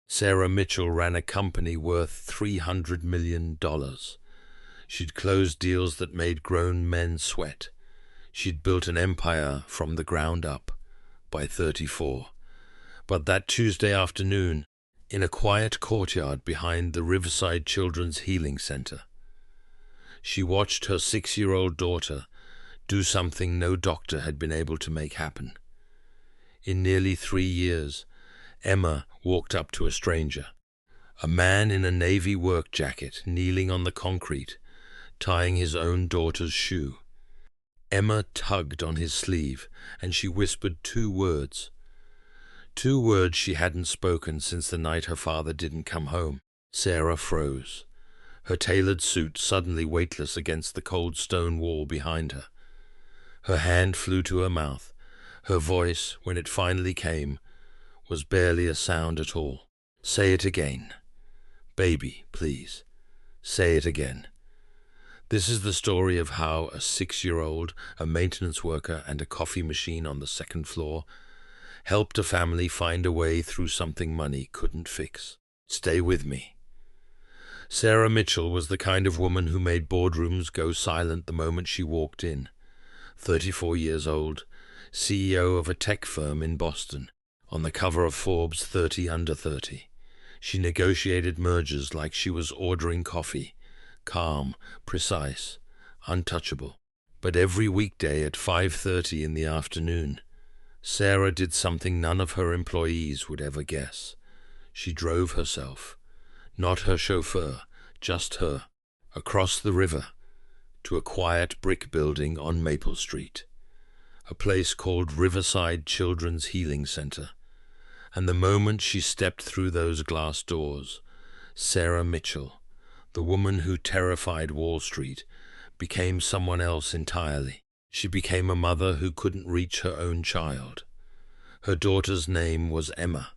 Sarah Mitchell ran a company worth $300 million. She'd closed deals that made grown men sweat. She'd built an empire from the ground up by 34. But that Tuesday afternoon, in a quiet courtyard behind the Riverside Children's Healing Center, she watched her 6-year-old daughter do something no doctor had been able to make happen. In nearly 3 years, Emma walked up to a stranger, a man in a navy work jacket kneeling on the concrete, tying his own daughter's shoe. Emma tugged on his sleeve, and she whispered 2 words. 2 words she hadn't spoken since the night her father didn't come home. Sarah froze, her tailored suit suddenly weightless against the cold stone wall behind her. Her hand flew to her mouth. Her voice, when it finally came, was barely a sound at all. "Say it again. Baby, please. Say it again." This is the story of how a 6-year-old, a maintenance worker, and a coffee machine on the 2nd floor helped a family find a way through something money couldn't fix. Stay with me. Sarah Mitchell was the kind of woman who made boardrooms go silent the moment she walked in. 34 years old, CEO of a tech firm in Boston, on the cover of Forbes 30 Under 30. She negotiated mergers like she was ordering coffee, calm, precise, untouchable. But every weekday at 5:30 in the afternoon, Sarah did something none of her employees would ever guess. She drove herself, not her chauffeur, just her, across the river to a quiet brick building on Maple Street, a place called Riverside Children's Healing Center. And the moment she stepped through those glass doors, Sarah Mitchell, the woman who terrified Wall Street, became someone else entirely. She became a mother who couldn't reach her own child. Her daughter's name was Emma,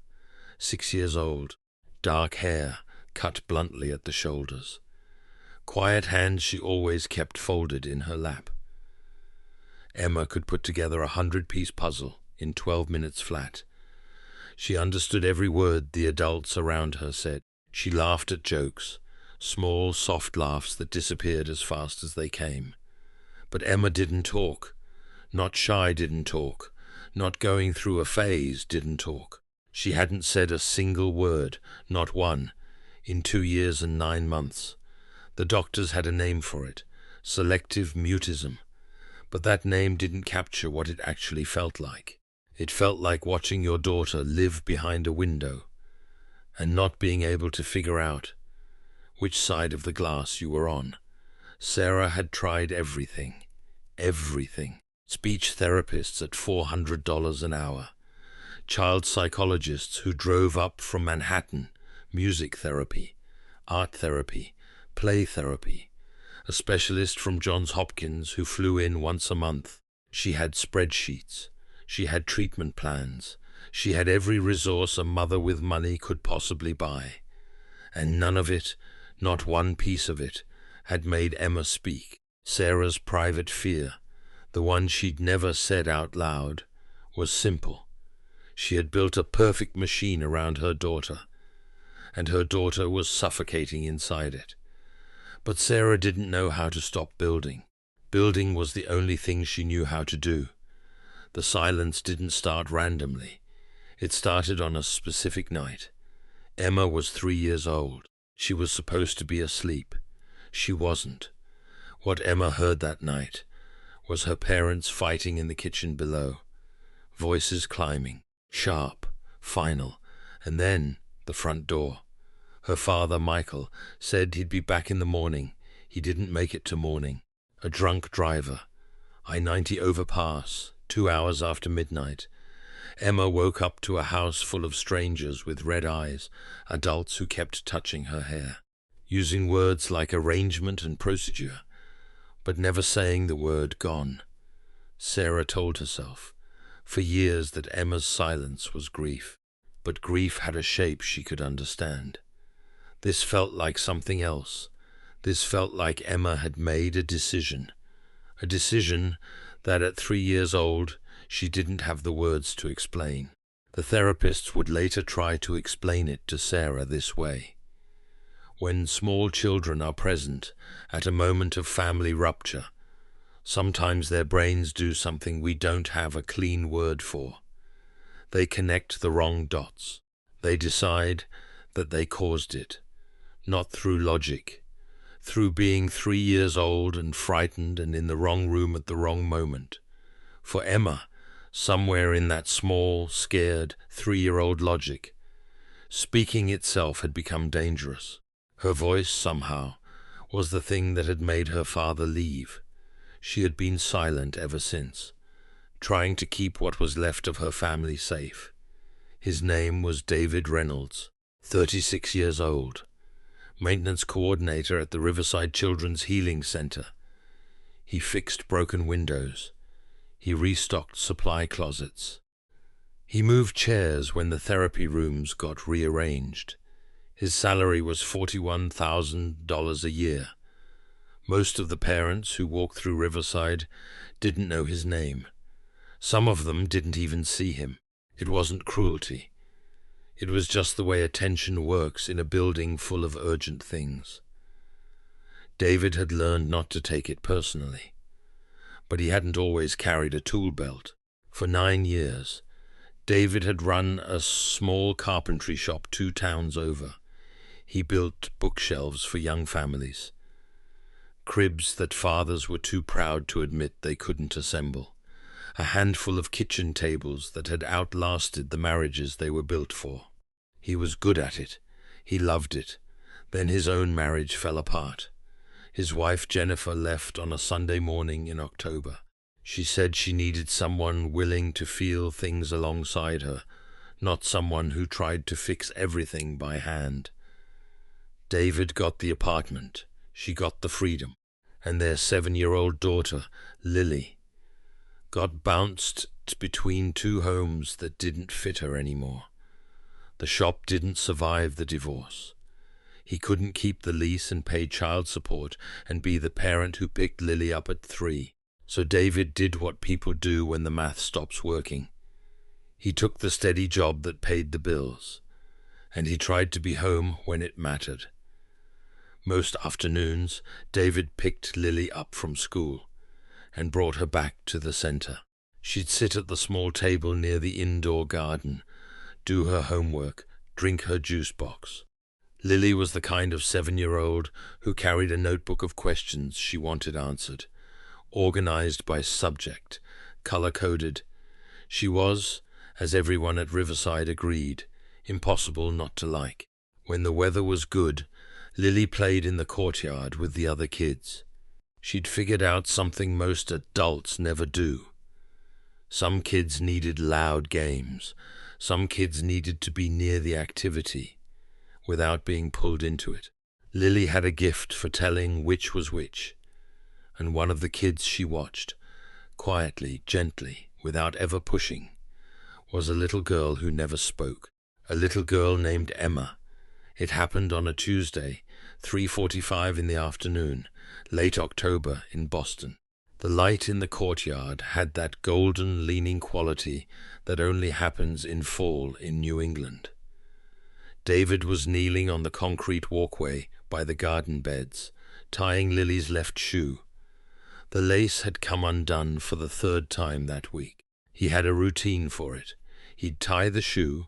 6 years old, dark hair cut bluntly at the shoulders, quiet hands she always kept folded in her lap. Emma could put together a 100-piece puzzle in 12 minutes flat. She understood every word the adults around her said. She laughed at jokes, small, soft laughs that disappeared as fast as they came. But Emma didn't talk. Not shy didn't talk. Not going through a phase didn't talk. She hadn't said a single word, not one, in 2 years and 9 months. The doctors had a name for it, selective mutism. But that name didn't capture what it actually felt like. It felt like watching your daughter live behind a window and not being able to figure out which side of the glass you were on. Sarah had tried everything. Speech therapists at $400 an hour, child psychologists who drove up from Manhattan, music therapy, art therapy, play therapy, a specialist from Johns Hopkins who flew in once a month. She had spreadsheets. She had treatment plans. She had every resource a mother with money could possibly buy. And none of it, not one piece of it, had made Emma speak. Sarah's private fear, the one she'd never said out loud, was simple. She had built a perfect machine around her daughter, and her daughter was suffocating inside it. But Sarah didn't know how to stop building. Building was the only thing she knew how to do. The silence didn't start randomly. It started on a specific night. Emma was 3 years old. She was supposed to be asleep. She wasn't. What Emma heard that night was her parents fighting in the kitchen below. Voices climbing, sharp, final, and then the front door. Her father, Michael, said he'd be back in the morning. He didn't make it to morning. A drunk driver. I-90 overpass, 2 hours after midnight. Emma woke up to a house full of strangers with red eyes, adults who kept touching her hair, using words like arrangement and procedure, but never saying the word gone. Sarah told herself for years that Emma's silence was grief, but grief had a shape she could understand. This felt like something else. This felt like Emma had made a decision that at 3 years old she didn't have the words to explain. The therapist would later try to explain it to Sarah this way. When small children are present at a moment of family rupture, sometimes their brains do something we don't have a clean word for. They connect the wrong dots. They decide that they caused it, not through logic, through being 3 years old and frightened and in the wrong room at the wrong moment. For Emma, somewhere in that small, scared 3-year-old logic, speaking itself had become dangerous. Her voice, somehow, was the thing that had made her father leave. She had been silent ever since, trying to keep what was left of her family safe. His name was David Reynolds, 36 years old, maintenance coordinator at the Riverside Children's Healing Center. He fixed broken windows. He restocked supply closets. He moved chairs when the therapy rooms got rearranged. His salary was $41,000 a year. Most of the parents who walked through Riverside didn't know his name. Some of them didn't even see him. It wasn't cruelty. It was just the way attention works in a building full of urgent things. David had learned not to take it personally, but he hadn't always carried a tool belt. For 9 years, David had run a small carpentry shop 2 towns over. He built bookshelves for young families, cribs that fathers were too proud to admit they couldn't assemble, a handful of kitchen tables that had outlasted the marriages they were built for. He was good at it. He loved it. Then his own marriage fell apart. His wife Jennifer left on a Sunday morning in October. She said she needed someone willing to feel things alongside her, not someone who tried to fix everything by hand. David got the apartment. She got the freedom. And their 7-year-old daughter, Lily, got bounced between 2 homes that didn't fit her anymore. The shop didn't survive the divorce. He couldn't keep the lease and pay child support and be the parent who picked Lily up at 3. So David did what people do when the math stops working. He took the steady job that paid the bills, and he tried to be home when it mattered. Most afternoons, David picked Lily up from school and brought her back to the center. She'd sit at the small table near the indoor garden, do her homework, drink her juice box. Lily was the kind of 7-year-old who carried a notebook of questions she wanted answered, organized by subject, color-coded. She was, as everyone at Riverside agreed, impossible not to like. When the weather was good, Lily played in the courtyard with the other kids. She'd figured out something most adults never do. Some kids needed loud games. Some kids needed to be near the activity, without being pulled into it. Lily had a gift for telling which was which, and one of the kids she watched, quietly, gently, without ever pushing, was a little girl who never spoke. A little girl named Emma. It happened on a Tuesday, 3:45 in the afternoon, late October in Boston. The light in the courtyard had that golden leaning quality that only happens in fall in New England. David was kneeling on the concrete walkway by the garden beds, tying Lily's left shoe. The lace had come undone for the 3rd time that week. He had a routine for it. He'd tie the shoe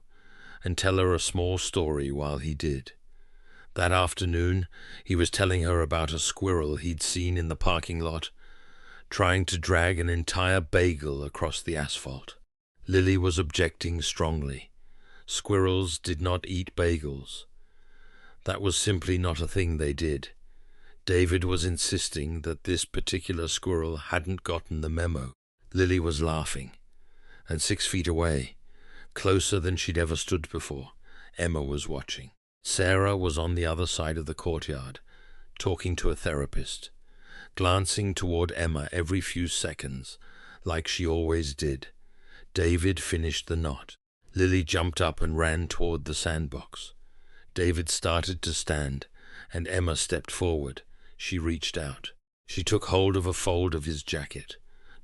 and tell her a small story while he did. That afternoon, he was telling her about a squirrel he'd seen in the parking lot, trying to drag an entire bagel across the asphalt. Lily was objecting strongly. Squirrels did not eat bagels. That was simply not a thing they did. David was insisting that this particular squirrel hadn't gotten the memo. Lily was laughing, and 6 feet away, closer than she'd ever stood before, Emma was watching. Sarah was on the other side of the courtyard, talking to a therapist, glancing toward Emma every few seconds, like she always did. David finished the knot. Lily jumped up and ran toward the sandbox. David started to stand, and Emma stepped forward. She reached out. She took hold of a fold of his jacket.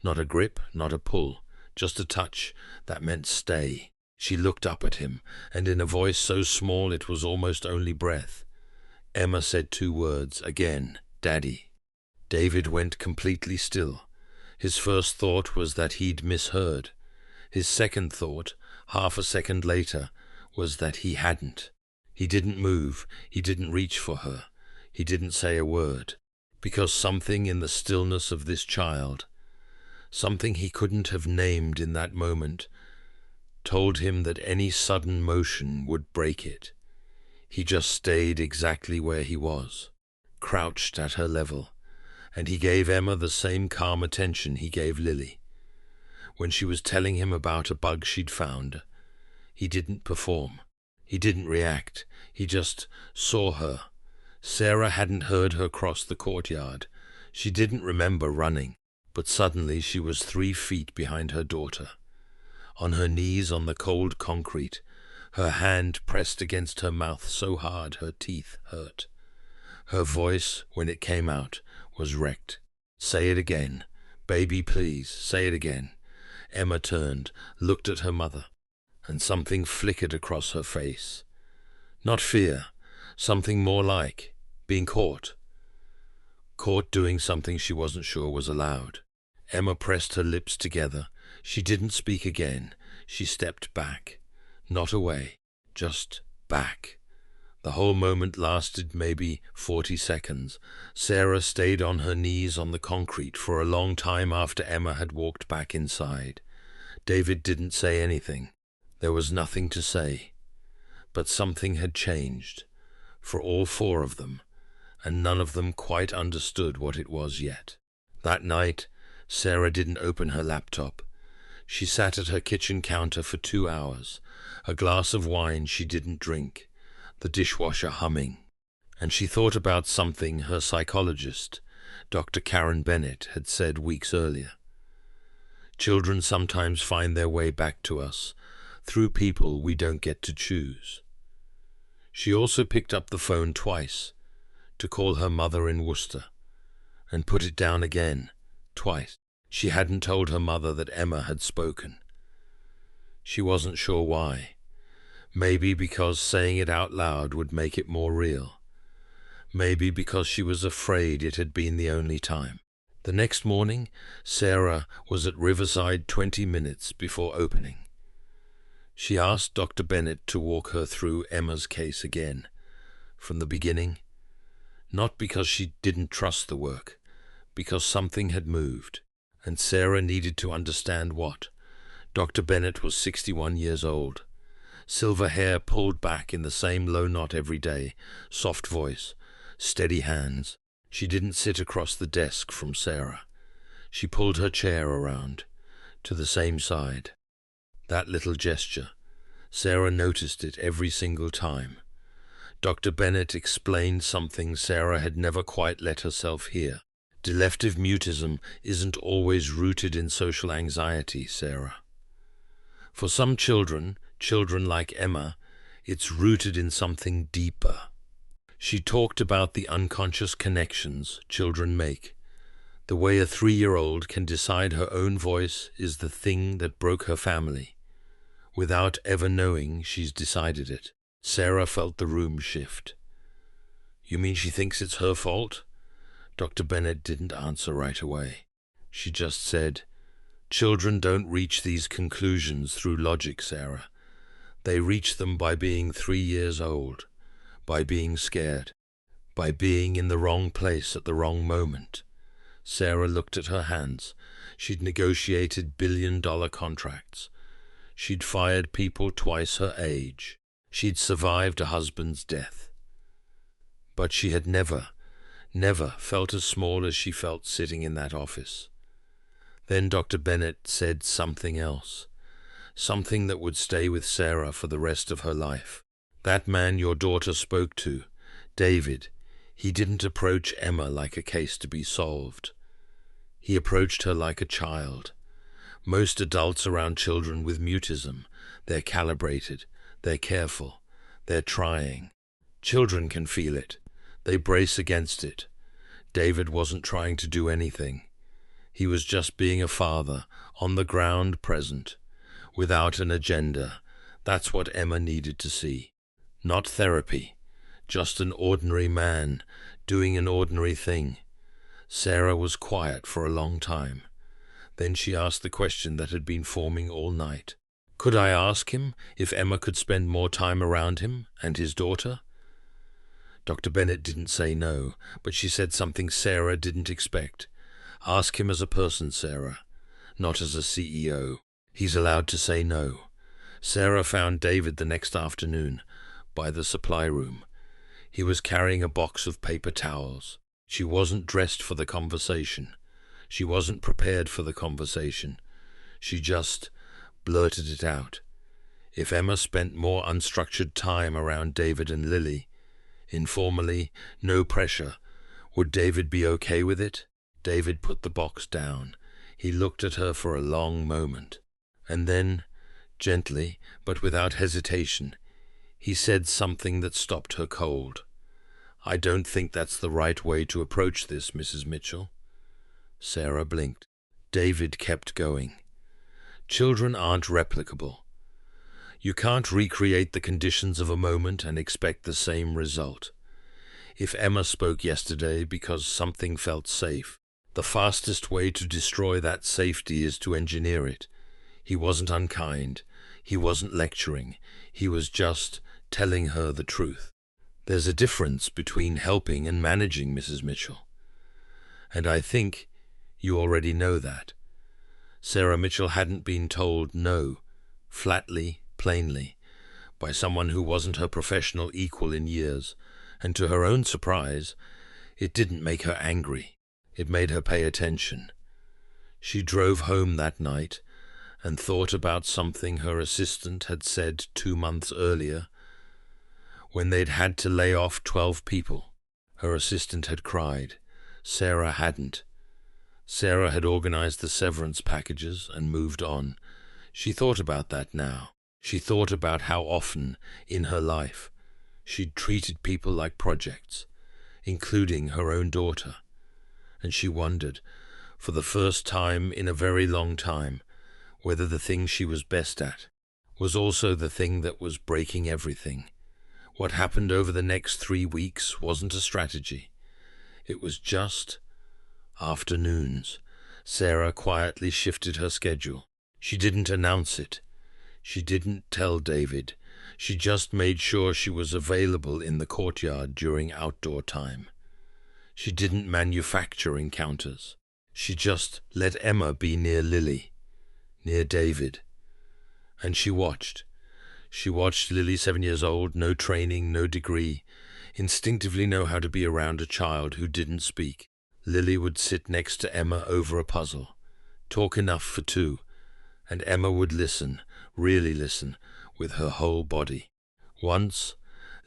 Not a grip, not a pull, just a touch that meant stay. She looked up at him, and in a voice so small it was almost only breath, Emma said 2 words again, "Daddy." David went completely still. His first thought was that he'd misheard. His second thought, half a second later, was that he hadn't. He didn't move, he didn't reach for her, he didn't say a word, because something in the stillness of this child, something he couldn't have named in that moment, told him that any sudden motion would break it. He just stayed exactly where he was, crouched at her level, and he gave Emma the same calm attention he gave Lily. When she was telling him about a bug she'd found, he didn't perform. He didn't react. He just saw her. Sarah hadn't heard her cross the courtyard. She didn't remember running, but suddenly she was 3 feet behind her daughter, on her knees on the cold concrete, her hand pressed against her mouth so hard her teeth hurt. Her voice, when it came out, was wrecked. "Say it again. Baby, please, say it again." Emma turned, looked at her mother, and something flickered across her face. Not fear, something more like being caught. Caught doing something she wasn't sure was allowed. Emma pressed her lips together. She didn't speak again. She stepped back. Not away, just back. The whole moment lasted maybe 40 seconds. Sarah stayed on her knees on the concrete for a long time after Emma had walked back inside. David didn't say anything. There was nothing to say. But something had changed, for all 4 of them, and none of them quite understood what it was yet. That night, Sarah didn't open her laptop. She sat at her kitchen counter for 2 hours, a glass of wine she didn't drink, the dishwasher humming. And she thought about something her psychologist, Dr. Karen Bennett, had said weeks earlier. Children sometimes find their way back to us through people we don't get to choose. She also picked up the phone twice to call her mother in Worcester, and put it down again, twice. She hadn't told her mother that Emma had spoken. She wasn't sure why. Maybe because saying it out loud would make it more real. Maybe because she was afraid it had been the only time. The next morning, Sarah was at Riverside 20 minutes before opening. She asked Dr. Bennett to walk her through Emma's case again, from the beginning, not because she didn't trust the work, because something had moved, and Sarah needed to understand what. Dr. Bennett was 61 years old. Silver hair pulled back in the same low knot every day, soft voice, steady hands. She didn't sit across the desk from Sarah. She pulled her chair around, to the same side. That little gesture, Sarah noticed it every single time. Dr. Bennett explained something Sarah had never quite let herself hear. Delective mutism isn't always rooted in social anxiety, Sarah. For some children like Emma, it's rooted in something deeper. She talked about the unconscious connections children make, the way a 3-year-old can decide her own voice is the thing that broke her family, without ever knowing she's decided it. Sarah felt the room shift. "You mean she thinks it's her fault?" Dr. Bennett didn't answer right away. She just said, "Children don't reach these conclusions through logic, Sarah. They reach them by being 3 years old, by being scared, by being in the wrong place at the wrong moment." Sarah looked at her hands. She'd negotiated billion-dollar contracts. She'd fired people twice her age. She'd survived a husband's death. But she had never felt as small as she felt sitting in that office. Then Dr. Bennett said something else, something that would stay with Sarah for the rest of her life. "That man your daughter spoke to, David, he didn't approach Emma like a case to be solved. He approached her like a child. Most adults around children with mutism, they're calibrated, they're careful, they're trying. Children can feel it. They brace against it. David wasn't trying to do anything. He was just being a father, on the ground, present, without an agenda. That's what Emma needed to see. Not therapy, just an ordinary man doing an ordinary thing. Sarah was quiet for a long time. Then she asked the question that had been forming all night. Could I ask him if Emma could spend more time around him and his daughter? Dr. Bennett didn't say no, but she said something Sarah didn't expect. Ask him as a person, Sarah, not as a CEO. He's allowed to say no. Sarah found David the next afternoon by the supply room. He was carrying a box of paper towels. She wasn't dressed for the conversation. She wasn't prepared for the conversation. She just blurted it out. If Emma spent more unstructured time around David and Lily, informally, no pressure, would David be okay with it? David put the box down. He looked at her for a long moment. And then, gently, but without hesitation, he said something that stopped her cold. I don't think that's the right way to approach this, Mrs. Mitchell. Sarah blinked. David kept going. Children aren't replicable. You can't recreate the conditions of a moment and expect the same result. If Emma spoke yesterday because something felt safe, the fastest way to destroy that safety is to engineer it. He wasn't unkind. He wasn't lecturing. He was just telling her the truth. There's a difference between helping and managing, Mrs. Mitchell. And I think you already know that. Sarah Mitchell hadn't been told no, flatly, plainly, by someone who wasn't her professional equal in years, and to her own surprise, it didn't make her angry. It made her pay attention. She drove home that night and thought about something her assistant had said 2 months earlier, when they'd had to lay off 12 people. Her assistant had cried. Sarah hadn't. Sarah had organized the severance packages and moved on. She thought about that now. She thought about how often, in her life, she'd treated people like projects, including her own daughter. And she wondered, for the first time in a very long time, whether the thing she was best at was also the thing that was breaking everything. What happened over the next 3 weeks wasn't a strategy. It was just afternoons. Sarah quietly shifted her schedule. She didn't announce it. She didn't tell David. She just made sure she was available in the courtyard during outdoor time. She didn't manufacture encounters. She just let Emma be near Lily, near David. And she watched. She watched Lily, 7 years old, no training, no degree, instinctively know how to be around a child who didn't speak. Lily would sit next to Emma over a puzzle, talk enough for 2, and Emma would listen, really listen, with her whole body. Once,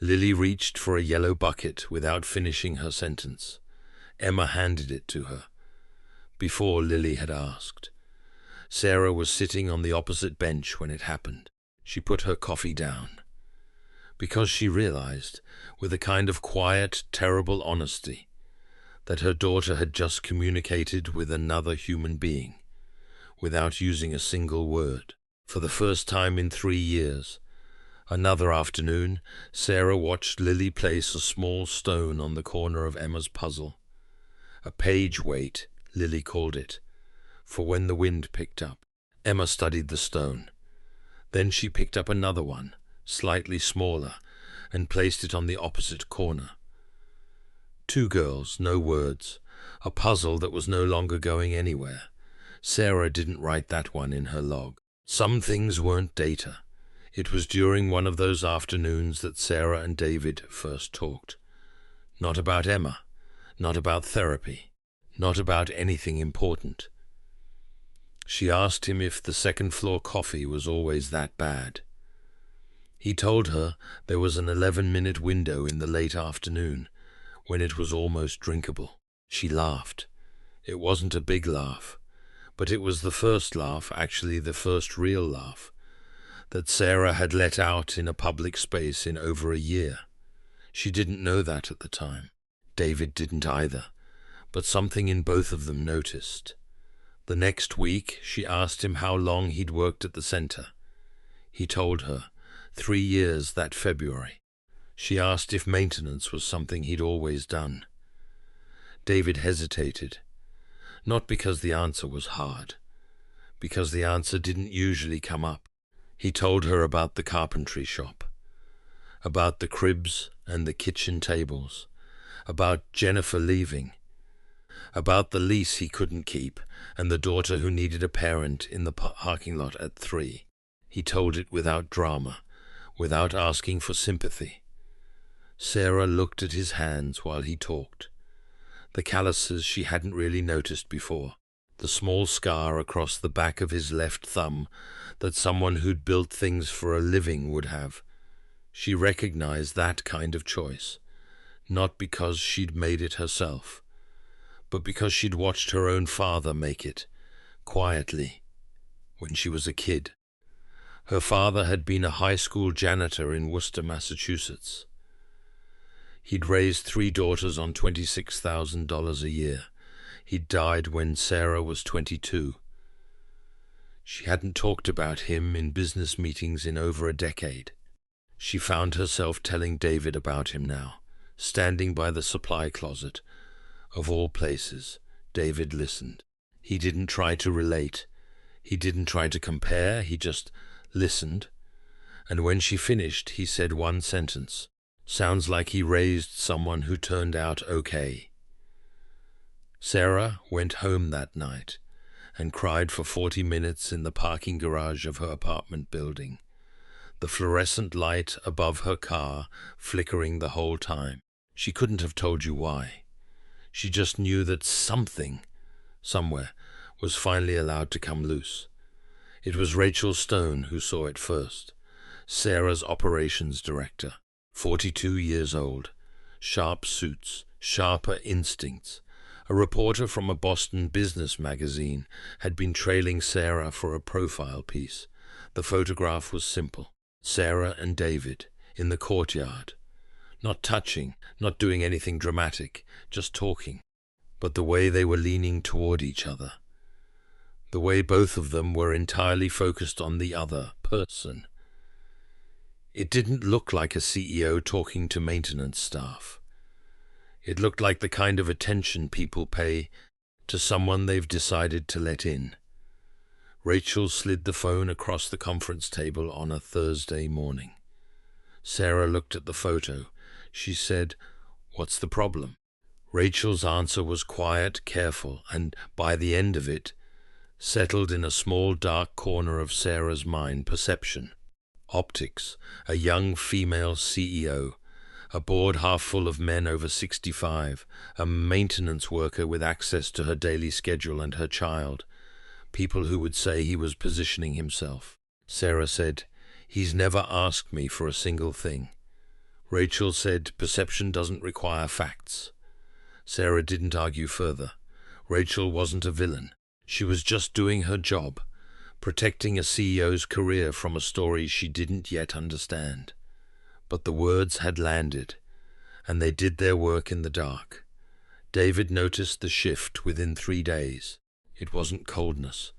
Lily reached for a yellow bucket without finishing her sentence. Emma handed it to her, before Lily had asked. Sarah was sitting on the opposite bench when it happened. She put her coffee down, because she realized, with a kind of quiet, terrible honesty, that her daughter had just communicated with another human being, without using a single word. For the first time in 3 years, another afternoon, Sarah watched Lily place a small stone on the corner of Emma's puzzle. A page weight, Lily called it, for when the wind picked up. Emma studied the stone. Then she picked up another one, slightly smaller, and placed it on the opposite corner. 2 girls, no words, a puzzle that was no longer going anywhere. Sarah didn't write that one in her log. Some things weren't data. It was during one of those afternoons that Sarah and David first talked. Not about Emma, not about therapy, not about anything important. She asked him if the second-floor coffee was always that bad. He told her there was an 11-minute window in the late afternoon when it was almost drinkable. She laughed. It wasn't a big laugh, but it was the first laugh, actually the first real laugh, that Sarah had let out in a public space in over a year. She didn't know that at the time. David didn't either, but something in both of them noticed. The next week, she asked him how long he'd worked at the center. He told her, 3 years that February. She asked if maintenance was something he'd always done. David hesitated, not because the answer was hard, because the answer didn't usually come up. He told her about the carpentry shop, about the cribs and the kitchen tables, about Jennifer leaving, about the lease he couldn't keep and the daughter who needed a parent in the parking lot at 3. He told it without drama, without asking for sympathy. Sarah looked at his hands while he talked, the calluses she hadn't really noticed before, the small scar across the back of his left thumb that someone who'd built things for a living would have. She recognized that kind of choice, not because she'd made it herself, but because she'd watched her own father make it, quietly, when she was a kid. Her father had been a high school janitor in Worcester, Massachusetts. He'd raised 3 daughters on $26,000 a year. He'd died when Sarah was 22. She hadn't talked about him in business meetings in over a decade. She found herself telling David about him now, standing by the supply closet. Of all places, David listened. He didn't try to relate. He didn't try to compare. He just listened. And when she finished, he said one sentence. Sounds like he raised someone who turned out okay. Sarah went home that night and cried for 40 minutes in the parking garage of her apartment building, the fluorescent light above her car flickering the whole time. She couldn't have told you why. She just knew that something, somewhere, was finally allowed to come loose. It was Rachel Stone who saw it first, Sarah's operations director, 42 years old, sharp suits, sharper instincts. A reporter from a Boston business magazine had been trailing Sarah for a profile piece. The photograph was simple. Sarah and David, in the courtyard. Not touching, not doing anything dramatic, just talking. But the way they were leaning toward each other. The way both of them were entirely focused on the other person. It didn't look like a CEO talking to maintenance staff. It looked like the kind of attention people pay to someone they've decided to let in. Rachel slid the phone across the conference table on a Thursday morning. Sarah looked at the photo. She said, "What's the problem?" Rachel's answer was quiet, careful, and by the end of it, settled in a small dark corner of Sarah's mind, perception. Optics, a young female CEO, a board half full of men over 65, a maintenance worker with access to her daily schedule and her child, people who would say he was positioning himself. Sarah said, "He's never asked me for a single thing." Rachel said, "Perception doesn't require facts." Sarah didn't argue further. Rachel wasn't a villain. She was just doing her job, protecting a CEO's career from a story she didn't yet understand. But the words had landed, and they did their work in the dark. David noticed the shift within 3 days. It wasn't coldness.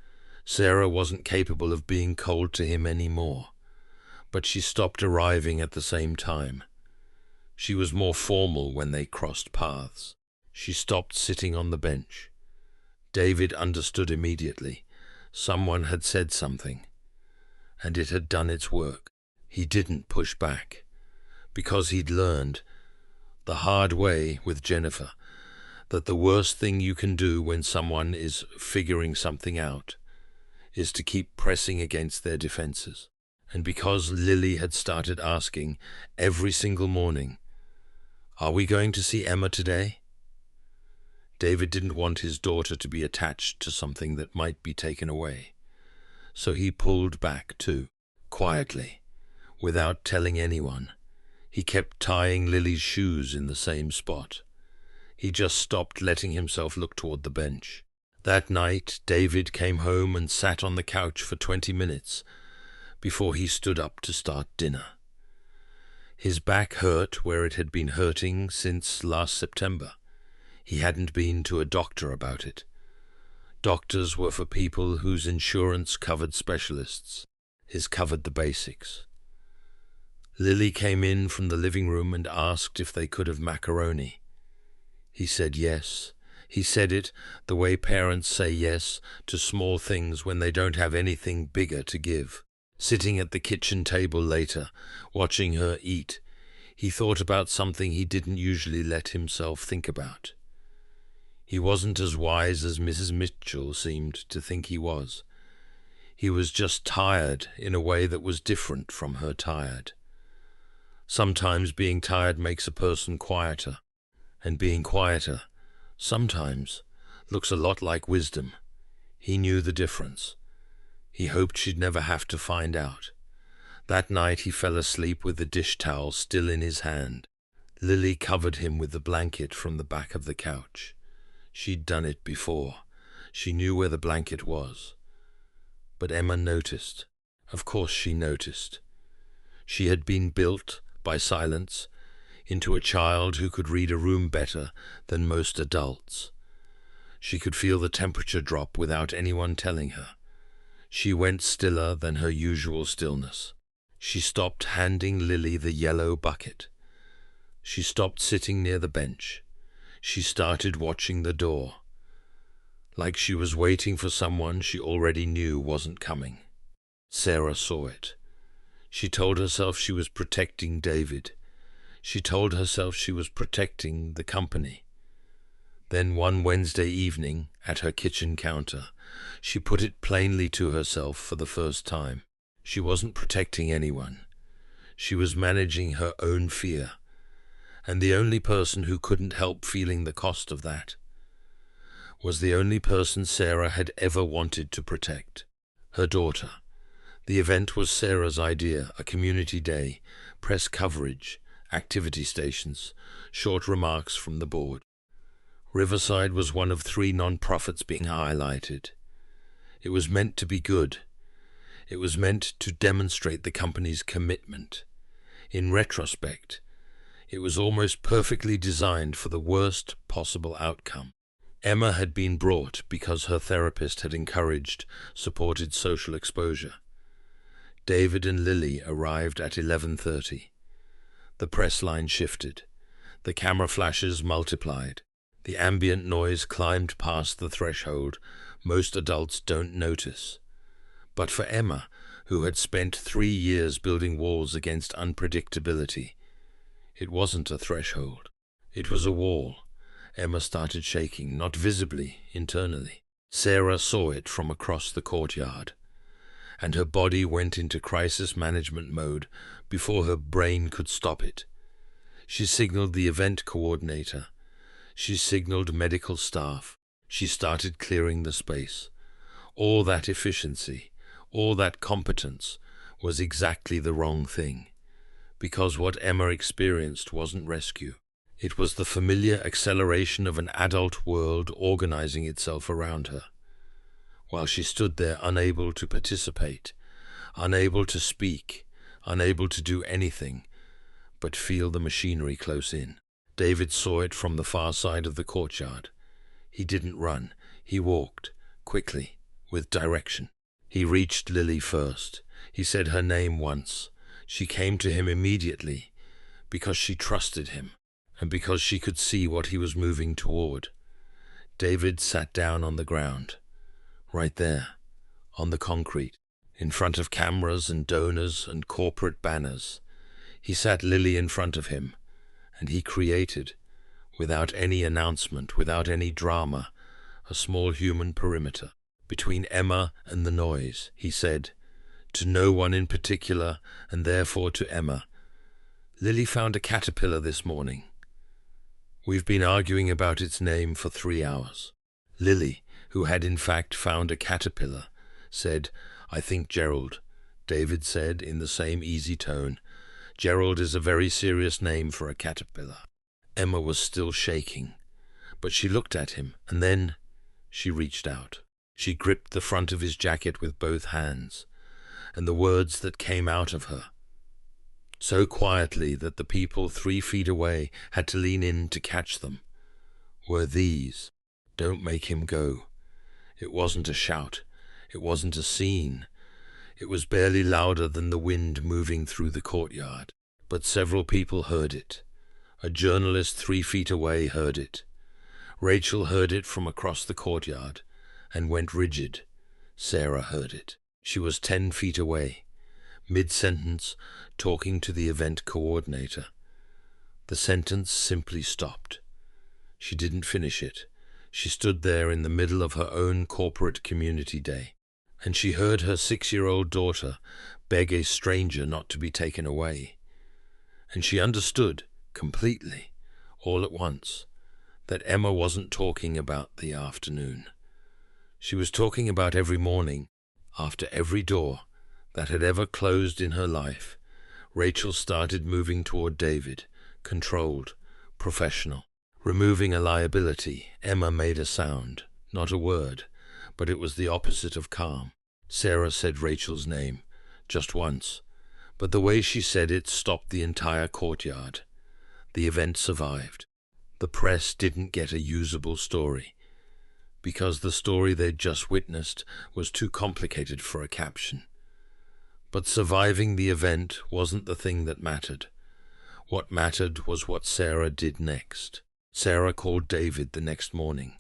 Sarah wasn't capable of being cold to him anymore. But she stopped arriving at the same time. She was more formal when they crossed paths. She stopped sitting on the bench. David understood immediately. Someone had said something, and it had done its work. He didn't push back, because he'd learned, the hard way with Jennifer, that the worst thing you can do when someone is figuring something out is to keep pressing against their defenses. And because Lily had started asking every single morning, "Are we going to see Emma today?" David didn't want his daughter to be attached to something that might be taken away. So he pulled back too, quietly, without telling anyone. He kept tying Lily's shoes in the same spot. He just stopped letting himself look toward the bench. That night, David came home and sat on the couch for 20 minutes before he stood up to start dinner. His back hurt where it had been hurting since last September. He hadn't been to a doctor about it. Doctors were for people whose insurance covered specialists. His covered the basics. Lily came in from the living room and asked if they could have macaroni. He said yes. He said it the way parents say yes to small things when they don't have anything bigger to give. Sitting at the kitchen table later, watching her eat, he thought about something he didn't usually let himself think about. He wasn't as wise as Mrs. Mitchell seemed to think he was. He was just tired in a way that was different from her tired. Sometimes being tired makes a person quieter, and being quieter, sometimes, looks a lot like wisdom. He knew the difference. He hoped she'd never have to find out. That night he fell asleep with the dish towel still in his hand. Lily covered him with the blanket from the back of the couch. She'd done it before. She knew where the blanket was. But Emma noticed. Of course she noticed. She had been built, by silence, into a child who could read a room better than most adults. She could feel the temperature drop without anyone telling her. She went stiller than her usual stillness. She stopped handing Lily the yellow bucket. She stopped sitting near the bench. She started watching the door, like she was waiting for someone she already knew wasn't coming. Sarah saw it. She told herself she was protecting David. She told herself she was protecting the company. Then one Wednesday evening, at her kitchen counter, she put it plainly to herself for the first time. She wasn't protecting anyone. She was managing her own fear, and the only person who couldn't help feeling the cost of that was the only person Sarah had ever wanted to protect, her daughter. The event was Sarah's idea, a community day, press coverage, activity stations, short remarks from the board. Riverside was one of 3 non-profits being highlighted. It was meant to be good. It was meant to demonstrate the company's commitment. In retrospect, it was almost perfectly designed for the worst possible outcome. Emma had been brought because her therapist had encouraged, supported social exposure. David and Lily arrived at 11:30. The press line shifted. The camera flashes multiplied. The ambient noise climbed past the threshold most adults don't notice. But for Emma, who had spent 3 years building walls against unpredictability, it wasn't a threshold. It was a wall. Emma started shaking, not visibly, internally. Sarah saw it from across the courtyard, and her body went into crisis management mode before her brain could stop it. She signaled the event coordinator. She signaled medical staff. She started clearing the space. All that efficiency, all that competence was exactly the wrong thing, because what Emma experienced wasn't rescue. It was the familiar acceleration of an adult world organizing itself around her, while she stood there unable to participate, unable to speak, unable to do anything but feel the machinery close in. David saw it from the far side of the courtyard. He didn't run. He walked, quickly, with direction. He reached Lily first. He said her name once. She came to him immediately, because she trusted him, and because she could see what he was moving toward. David sat down on the ground, right there, on the concrete, in front of cameras and donors and corporate banners. He sat Lily in front of him, and he created, without any announcement, without any drama, a small human perimeter between Emma and the noise. He said, to no one in particular, and therefore to Emma, Lily found a caterpillar this morning. We've been arguing about its name for 3 hours. Lily, who had in fact found a caterpillar, said, I think Gerald. David said in the same easy tone, Gerald is a very serious name for a caterpillar. Emma was still shaking, but she looked at him, and then she reached out. She gripped the front of his jacket with both hands, and the words that came out of her, so quietly that the people 3 feet away had to lean in to catch them, were these: don't make him go. It wasn't a shout. It wasn't a scene. It was barely louder than the wind moving through the courtyard. but several people heard it. A journalist 3 feet away heard it. Rachel heard it from across the courtyard and went rigid. Sarah heard it. She was 10 feet away, mid-sentence, talking to the event coordinator. The sentence simply stopped. She didn't finish it. She stood there in the middle of her own corporate community day, and she heard her 6-year-old daughter beg a stranger not to be taken away. And she understood completely, all at once, that Emma wasn't talking about the afternoon. She was talking about every morning, after every door that had ever closed in her life. Rachel started moving toward David, controlled, professional. Removing a liability, Emma made a sound, not a word, but it was the opposite of calm. Sarah said Rachel's name, just once, but the way she said it stopped the entire courtyard. The event survived. The press didn't get a usable story, because the story they'd just witnessed was too complicated for a caption. But surviving the event wasn't the thing that mattered. What mattered was what Sarah did next. Sarah called David the next morning,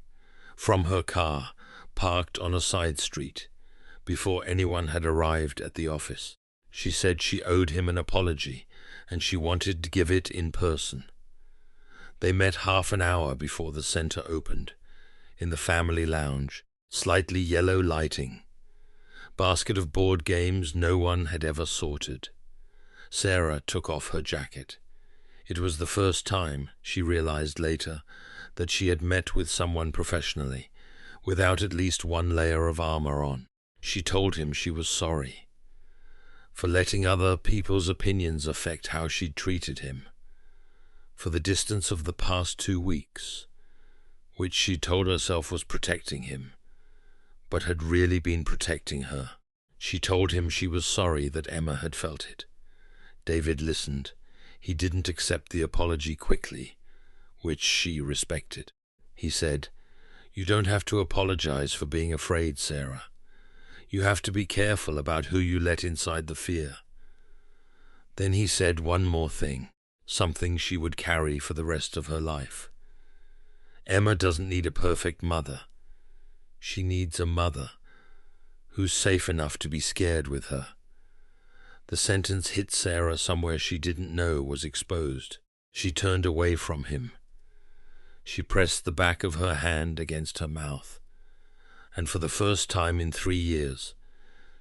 from her car, parked on a side street, before anyone had arrived at the office. She said she owed him an apology, and she wanted to give it in person. They met half an hour before the center opened, in the family lounge, slightly yellow lighting. Basket of board games no one had ever sorted. Sarah took off her jacket. It was the first time, she realized later, that she had met with someone professionally, without at least one layer of armor on. She told him she was sorry for letting other people's opinions affect how she'd treated him, for the distance of the past 2 weeks, which she told herself was protecting him, but had really been protecting her. She told him she was sorry that Emma had felt it. David listened. He didn't accept the apology quickly, which she respected. He said, "You don't have to apologize for being afraid, Sarah. You have to be careful about who you let inside the fear." Then he said one more thing, something she would carry for the rest of her life. Emma doesn't need a perfect mother. She needs a mother who's safe enough to be scared with her. The sentence hit Sarah somewhere she didn't know was exposed. She turned away from him. She pressed the back of her hand against her mouth, and for the first time in 3 years,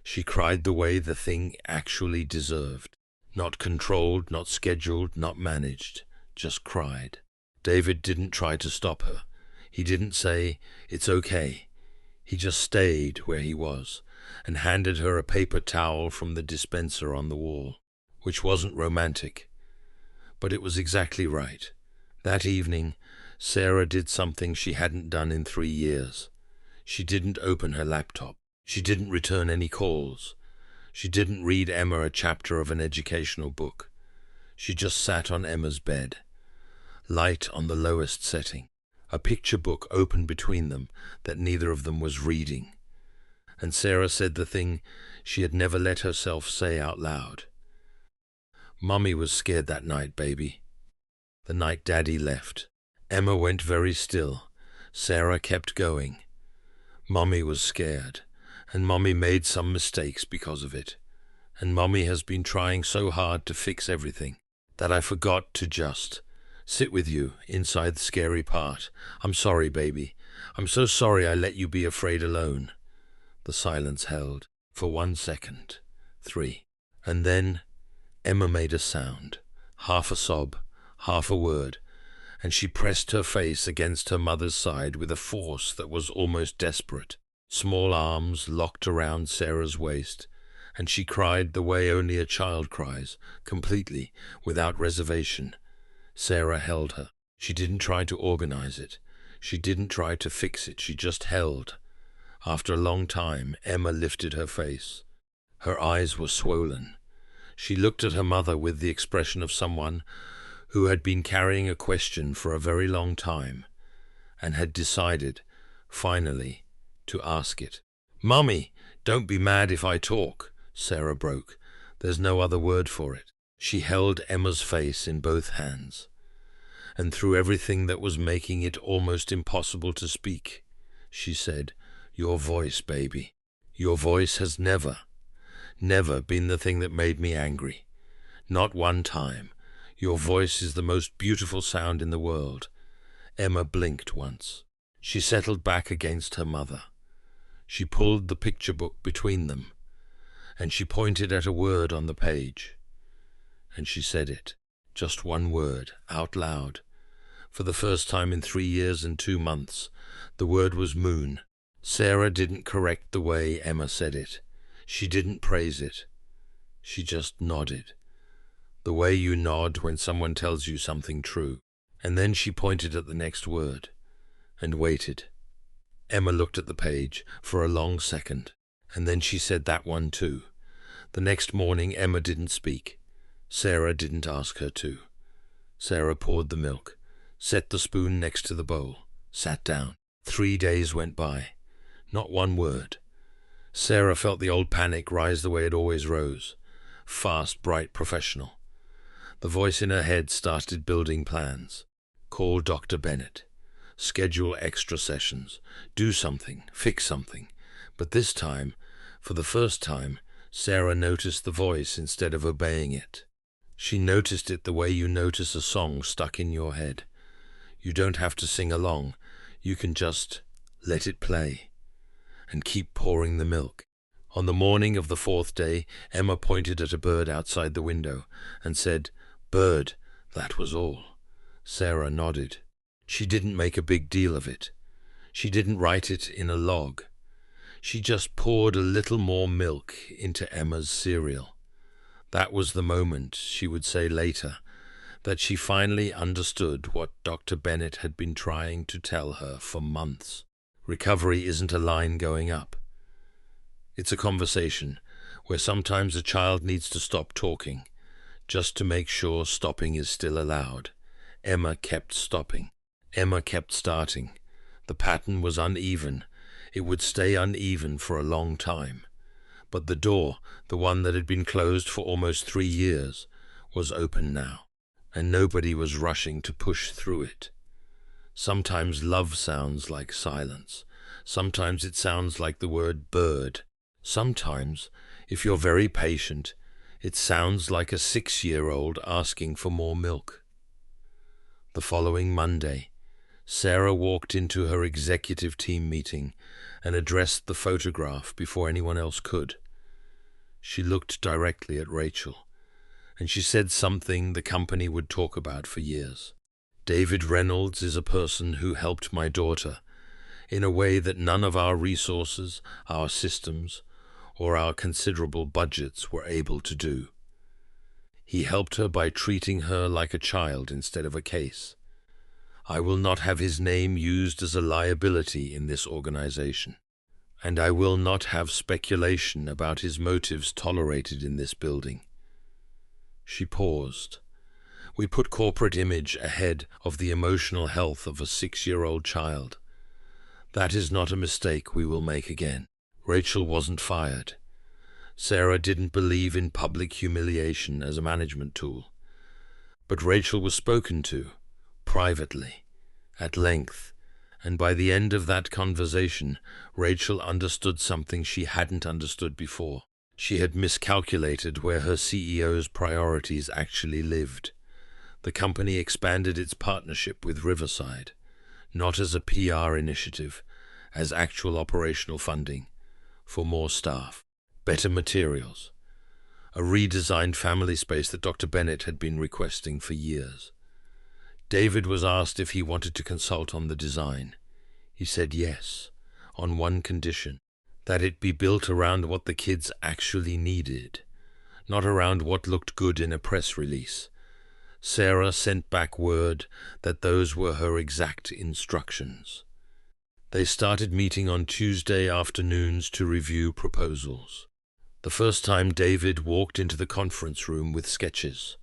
she cried the way the thing actually deserved. Not controlled, not scheduled, not managed, just cried. David didn't try to stop her. He didn't say, "It's okay." He just stayed where he was, and handed her a paper towel from the dispenser on the wall, which wasn't romantic, but it was exactly right. That evening, Sarah did something she hadn't done in 3 years. She didn't open her laptop. She didn't return any calls. She didn't read Emma a chapter of an educational book. She just sat on Emma's bed, light on the lowest setting, a picture book open between them that neither of them was reading. And Sarah said the thing she had never let herself say out loud. "Mummy was scared that night, baby." The night Daddy left. Emma went very still. Sarah kept going. "Mummy was scared, and Mummy made some mistakes because of it. And Mummy has been trying so hard to fix everything that I forgot to just sit with you inside the scary part. I'm sorry, baby. I'm so sorry I let you be afraid alone." The silence held for 1 second, 3. And then Emma made a sound, half a sob, half a word, and she pressed her face against her mother's side with a force that was almost desperate. Small arms locked around Sarah's waist, and she cried the way only a child cries, completely, without reservation. Sarah held her. She didn't try to organize it. She didn't try to fix it. She just held. After a long time, Emma lifted her face. Her eyes were swollen. She looked at her mother with the expression of someone who had been carrying a question for a very long time and had decided, finally, to ask it. "Mummy, don't be mad if I talk," Sarah broke. "There's no other word for it." She held Emma's face in both hands, and through everything that was making it almost impossible to speak, she said, "Your voice, baby. Your voice has never been the thing that made me angry. Not one time. Your voice is the most beautiful sound in the world." Emma blinked once. She settled back against her mother. She pulled the picture book between them, and she pointed at a word on the page. And she said it, just one word, out loud. For the first time in 3 years and 2 months, the word was moon. Sarah didn't correct the way Emma said it. She didn't praise it. She just nodded, the way you nod when someone tells you something true. And then she pointed at the next word, and waited. Emma looked at the page for a long second, and then she said that one too. The next morning Emma didn't speak. Sarah didn't ask her to. Sarah poured the milk, set the spoon next to the bowl, sat down. 3 days went by. Not one word. Sarah felt the old panic rise the way it always rose. Fast, bright, professional. The voice in her head started building plans. Call Dr. Bennett. Schedule extra sessions. Do something. Fix something. But this time, for the first time, Sarah noticed the voice instead of obeying it. She noticed it the way you notice a song stuck in your head. You don't have to sing along. You can just let it play and keep pouring the milk. On the morning of the 4th day, Emma pointed at a bird outside the window and said, "Bird," that was all. Sarah nodded. She didn't make a big deal of it. She didn't write it in a log. She just poured a little more milk into Emma's cereal. That was the moment, she would say later, that she finally understood what Dr. Bennett had been trying to tell her for months. Recovery isn't a line going up. It's a conversation where sometimes a child needs to stop talking, just to make sure stopping is still allowed. Emma kept stopping. Emma kept starting. The pattern was uneven. It would stay uneven for a long time. But the door, the one that had been closed for almost 3 years, was open now, and nobody was rushing to push through it. Sometimes love sounds like silence. Sometimes it sounds like the word bird. Sometimes, if you're very patient, it sounds like a 6-year-old asking for more milk. The following Monday, Sarah walked into her executive team meeting and addressed the photograph before anyone else could. She looked directly at Rachel, and she said something the company would talk about for years. "David Reynolds is a person who helped my daughter in a way that none of our resources, our systems, or our considerable budgets were able to do. He helped her by treating her like a child instead of a case. I will not have his name used as a liability in this organization, and I will not have speculation about his motives tolerated in this building." She paused. We put corporate image ahead of the emotional health of a 6-year-old child. That is not a mistake we will make again. Rachel wasn't fired. Sarah didn't believe in public humiliation as a management tool. But Rachel was spoken to, privately, at length, and by the end of that conversation, Rachel understood something she hadn't understood before. She had miscalculated where her CEO's priorities actually lived. The company expanded its partnership with Riverside, not as a PR initiative, as actual operational funding, for more staff, better materials, a redesigned family space that Dr. Bennett had been requesting for years. David was asked if he wanted to consult on the design. He said yes, on one condition, that it be built around what the kids actually needed, not around what looked good in a press release. Sarah sent back word that those were her exact instructions. They started meeting on Tuesday afternoons to review proposals. The first time David walked into the conference room with sketches,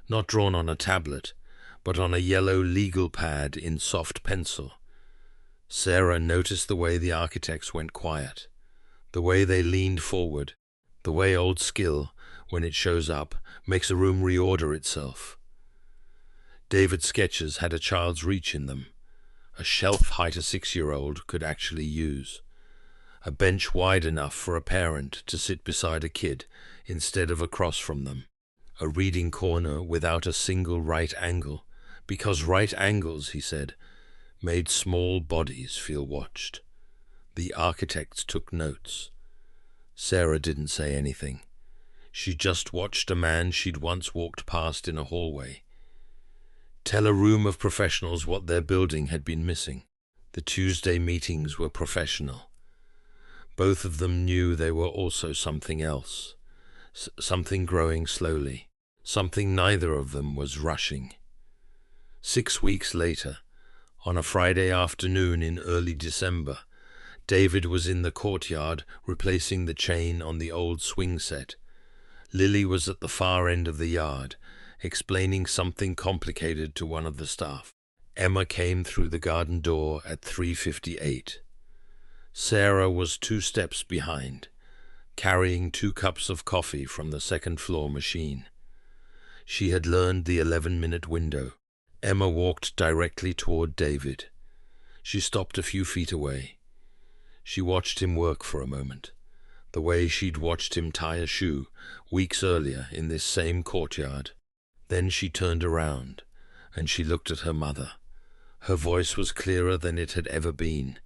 not drawn on a tablet, but on a yellow legal pad in soft pencil. Sarah noticed the way the architects went quiet, the way they leaned forward, the way old skill when it shows up, makes a room reorder itself. David's sketches had a child's reach in them, a shelf height a 6-year-old could actually use, a bench wide enough for a parent to sit beside a kid instead of across from them, a reading corner without a single right angle, because right angles, he said, made small bodies feel watched. The architects took notes. Sarah didn't say anything. She just watched a man she'd once walked past in a hallway tell a room of professionals what their building had been missing. The Tuesday meetings were professional. Both of them knew they were also something else, something growing slowly, something neither of them was rushing. 6 weeks later, on a Friday afternoon in early December, David was in the courtyard replacing the chain on the old swing set. Lily was at the far end of the yard, explaining something complicated to one of the staff. Emma came through the garden door at 3:58. Sarah was 2 steps behind, carrying 2 cups of coffee from the second-floor machine. She had learned the 11-minute window. Emma walked directly toward David. She stopped a few feet away. She watched him work for a moment, the way she'd watched him tie a shoe weeks earlier in this same courtyard. Then she turned around, and she looked at her mother. Her voice was clearer than it had ever been.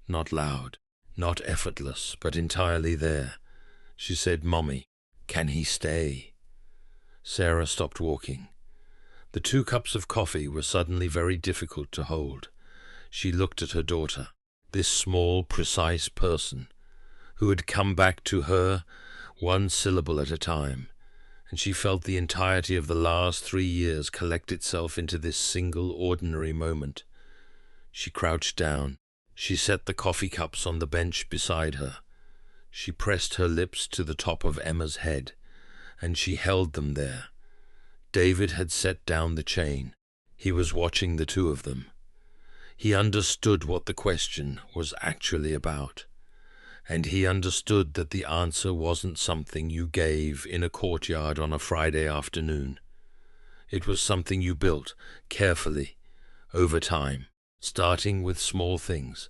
Not loud, not effortless, but entirely there. She said, "Mommy, can he stay?" Sarah stopped walking. The 2 cups of coffee were suddenly very difficult to hold. She looked at her daughter, this small, precise person, who had come back to her 1 syllable at a time, and she felt the entirety of the last 3 years collect itself into this single ordinary moment. She crouched down. She set the coffee cups on the bench beside her. She pressed her lips to the top of Emma's head, and she held them there. David had set down the chain. He was watching the 2 of them. He understood what the question was actually about. And he understood that the answer wasn't something you gave in a courtyard on a Friday afternoon. It was something you built, carefully, over time, starting with small things,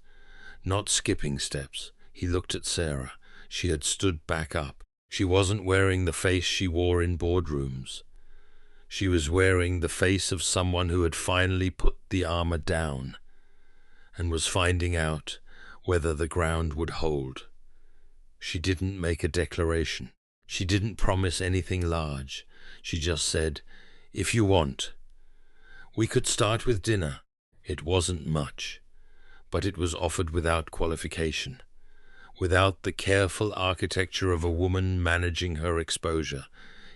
not skipping steps. He looked at Sarah. She had stood back up. She wasn't wearing the face she wore in boardrooms. She was wearing the face of someone who had finally put the armor down and was finding out whether the ground would hold. She didn't make a declaration. She didn't promise anything large. She just said, "If you want. We could start with dinner." It wasn't much, but it was offered without qualification, without the careful architecture of a woman managing her exposure.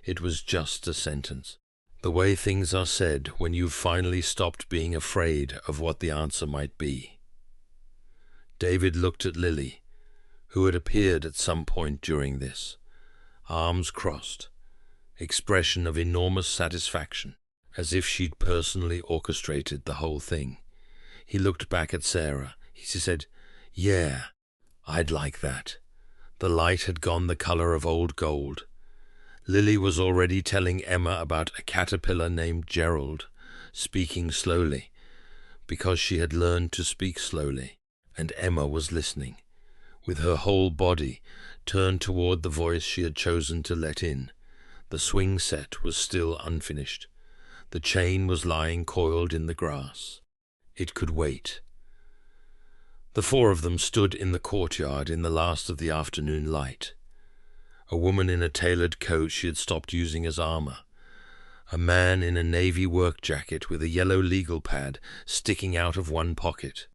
It was just a sentence. The way things are said when you've finally stopped being afraid of what the answer might be. David looked at Lily, who had appeared at some point during this, arms crossed, expression of enormous satisfaction, as if she'd personally orchestrated the whole thing. He looked back at Sarah. He said, "Yeah, I'd like that." The light had gone the color of old gold. Lily was already telling Emma about a caterpillar named Gerald, speaking slowly, because she had learned to speak slowly, and Emma was listening, with her whole body turned toward the voice she had chosen to let in. The swing set was still unfinished. The chain was lying coiled in the grass. It could wait. The 4 of them stood in the courtyard in the last of the afternoon light. A woman in a tailored coat she had stopped using as armor. A man in a navy work jacket with a yellow legal pad sticking out of one pocket.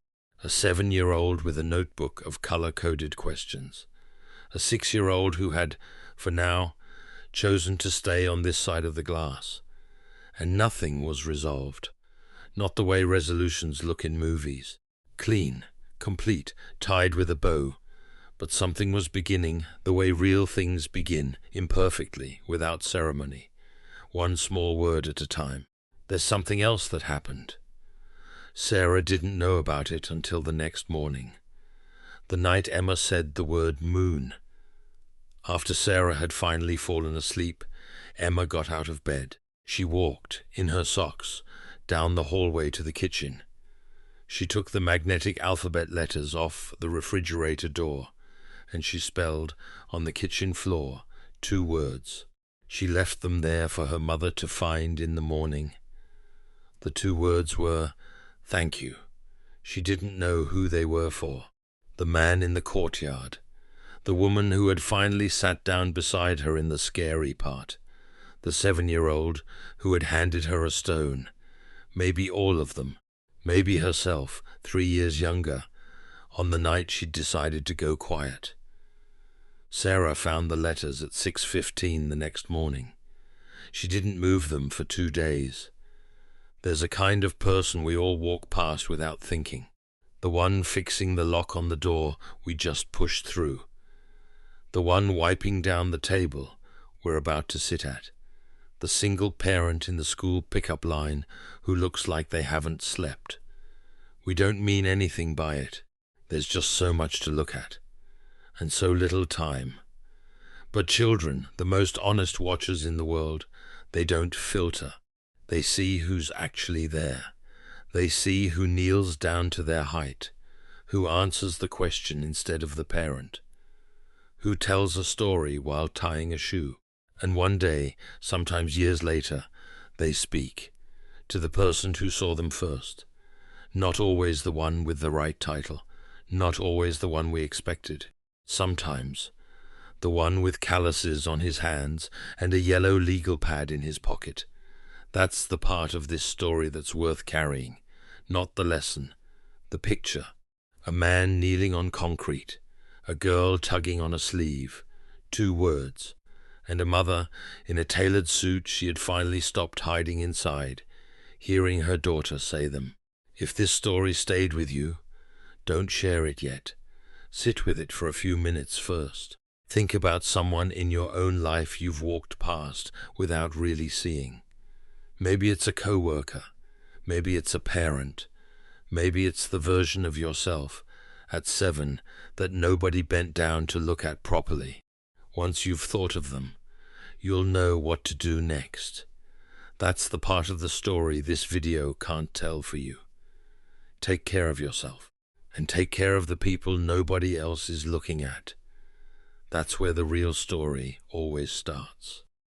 A 7-year-old with a notebook of color-coded questions. A 6-year-old who had, for now, chosen to stay on this side of the glass. And nothing was resolved. Not the way resolutions look in movies. Clean, complete, tied with a bow. But something was beginning the way real things begin, imperfectly, without ceremony. One small word at a time. There's something else that happened. Sarah didn't know about it until the next morning. The night Emma said the word moon. After Sarah had finally fallen asleep, Emma got out of bed. She walked, in her socks, down the hallway to the kitchen. She took the magnetic alphabet letters off the refrigerator door, and she spelled on the kitchen floor 2 words. She left them there for her mother to find in the morning. The 2 words were, "Thank you." She didn't know who they were for. The man in the courtyard, the woman who had finally sat down beside her in the scary part, the 7-year-old who had handed her a stone, maybe all of them, maybe herself, 3 years younger, on the night she'd decided to go quiet. Sarah found the letters at 6:15 the next morning. She didn't move them for 2 days. There's a kind of person we all walk past without thinking, the one fixing the lock on the door we just pushed through, the one wiping down the table we're about to sit at, the single parent in the school pickup line who looks like they haven't slept. We don't mean anything by it. There's just so much to look at, and so little time. But children, the most honest watchers in the world, they don't filter. They see who's actually there. They see who kneels down to their height, who answers the question instead of the parent, who tells a story while tying a shoe. And one day, sometimes years later, they speak to the person who saw them first. Not always the one with the right title, not always the one we expected. Sometimes the one with calluses on his hands and a yellow legal pad in his pocket. That's the part of this story that's worth carrying, not the lesson, the picture. A man kneeling on concrete, a girl tugging on a sleeve, 2 words, and a mother in a tailored suit she had finally stopped hiding inside, hearing her daughter say them. If this story stayed with you, don't share it yet. Sit with it for a few minutes first. Think about someone in your own life you've walked past without really seeing. Maybe it's a coworker, maybe it's a parent, maybe it's the version of yourself at 7 that nobody bent down to look at properly. Once you've thought of them, you'll know what to do next. That's the part of the story this video can't tell for you. Take care of yourself, and take care of the people nobody else is looking at. That's where the real story always starts.